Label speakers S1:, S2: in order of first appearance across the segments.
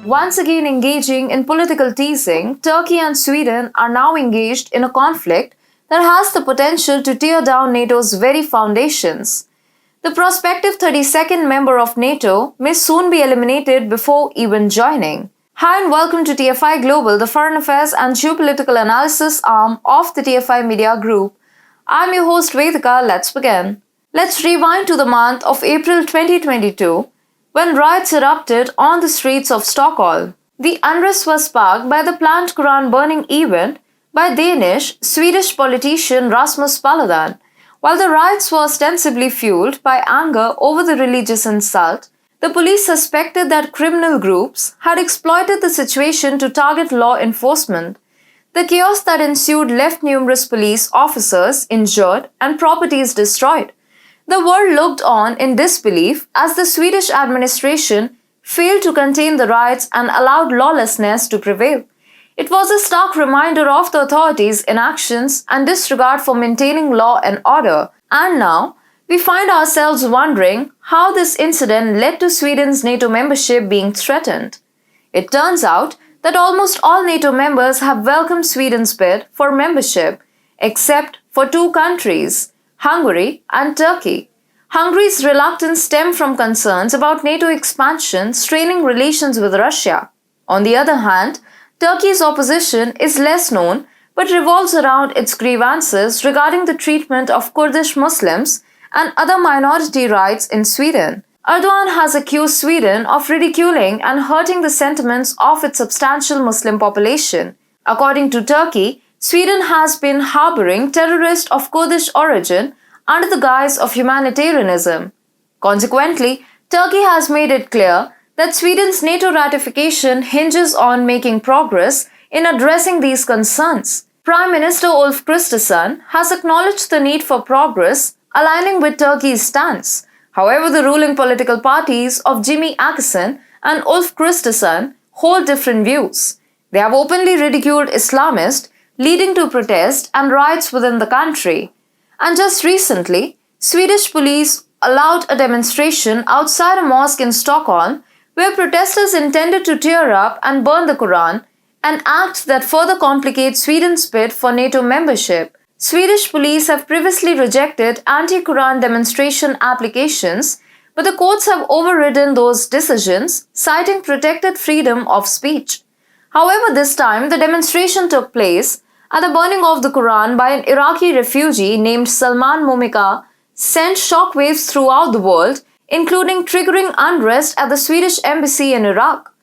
S1: Once again engaging in political teasing, Turkey and Sweden are now engaged in a conflict that has the potential to tear down NATO's very foundations. The prospective 32nd member of NATO may soon be eliminated before even joining. Hi and welcome to TFI Global, the foreign affairs and geopolitical analysis arm of the TFI Media Group. I'm your host Vedika. Let's begin. Let's rewind to the month of April 2022 when riots erupted on the streets of Stockholm. The unrest was sparked by the planned Quran burning event by Swedish politician Rasmus Paludan. While the riots were ostensibly fueled by anger over the religious insult, the police suspected that criminal groups had exploited the situation to target law enforcement. The chaos that ensued left numerous police officers injured and properties destroyed. The world looked on in disbelief as the Swedish administration failed to contain the riots and allowed lawlessness to prevail. It was a stark reminder of the authorities' inactions and disregard for maintaining law and order. And now, we find ourselves wondering how this incident led to Sweden's NATO membership being threatened. It turns out that almost all NATO members have welcomed Sweden's bid for membership, except for two countries, Hungary and Turkey. Hungary's reluctance stemmed from concerns about NATO expansion straining relations with Russia. On the other hand, Turkey's opposition is less known but revolves around its grievances regarding the treatment of Kurdish Muslims and other minority rights in Sweden. Erdogan has accused Sweden of ridiculing and hurting the sentiments of its substantial Muslim population. According to Turkey, Sweden has been harboring terrorists of Kurdish origin under the guise of humanitarianism. Consequently, Turkey has made it clear that Sweden's NATO ratification hinges on making progress in addressing these concerns. Prime Minister Ulf Kristersson has acknowledged the need for progress, aligning with Turkey's stance. However, the ruling political parties of Jimmy Åkesson and Ulf Kristersson hold different views. They have openly ridiculed Islamists, leading to protests and riots within the country. And just recently, Swedish police allowed a demonstration outside a mosque in Stockholm where protesters intended to tear up and burn the Quran, an act that further complicates Sweden's bid for NATO membership. Swedish police have previously rejected anti-Quran demonstration applications, but the courts have overridden those decisions, citing protected freedom of speech. However, this time the demonstration took place at the burning of the Quran by an Iraqi refugee named Salman Momika sent shockwaves throughout the world, including triggering unrest at the Swedish embassy in Iraq.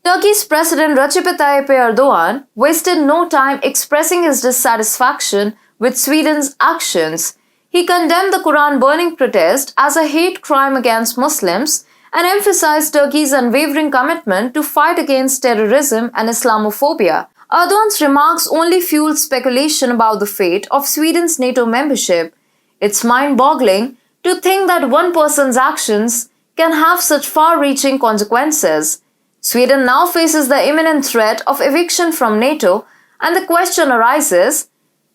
S1: Turkey's President Recep Tayyip Erdogan wasted no time expressing his dissatisfaction with Sweden's actions. He condemned the Quran burning protest as a hate crime against Muslims and emphasized Turkey's unwavering commitment to fight against terrorism and Islamophobia. Erdogan's remarks only fueled speculation about the fate of Sweden's NATO membership. It's mind-boggling to think that one person's actions can have such far-reaching consequences. Sweden now faces the imminent threat of eviction from NATO, and the question arises,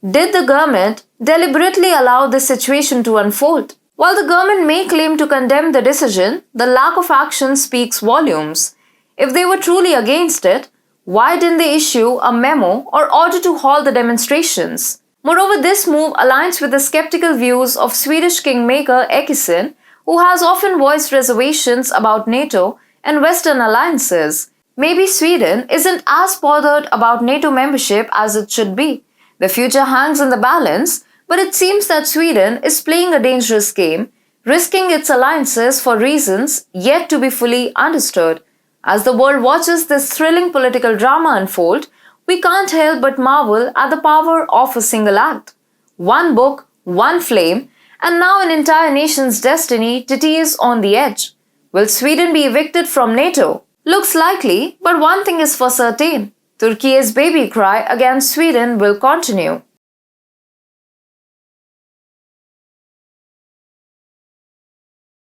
S1: did the government deliberately allow this situation to unfold? While the government may claim to condemn the decision, the lack of action speaks volumes. If they were truly against it, why didn't they issue a memo or order to halt the demonstrations? Moreover, this move aligns with the skeptical views of Swedish kingmaker Åkesson, who has often voiced reservations about NATO and Western alliances. Maybe Sweden isn't as bothered about NATO membership as it should be. The future hangs in the balance, but it seems that Sweden is playing a dangerous game, risking its alliances for reasons yet to be fully understood. As the world watches this thrilling political drama unfold, we can't help but marvel at the power of a single act. One book, one flame, and now an entire nation's destiny teeters on the edge. Will Sweden be evicted from NATO? Looks likely, but one thing is for certain. Turkey's baby cry against Sweden will continue.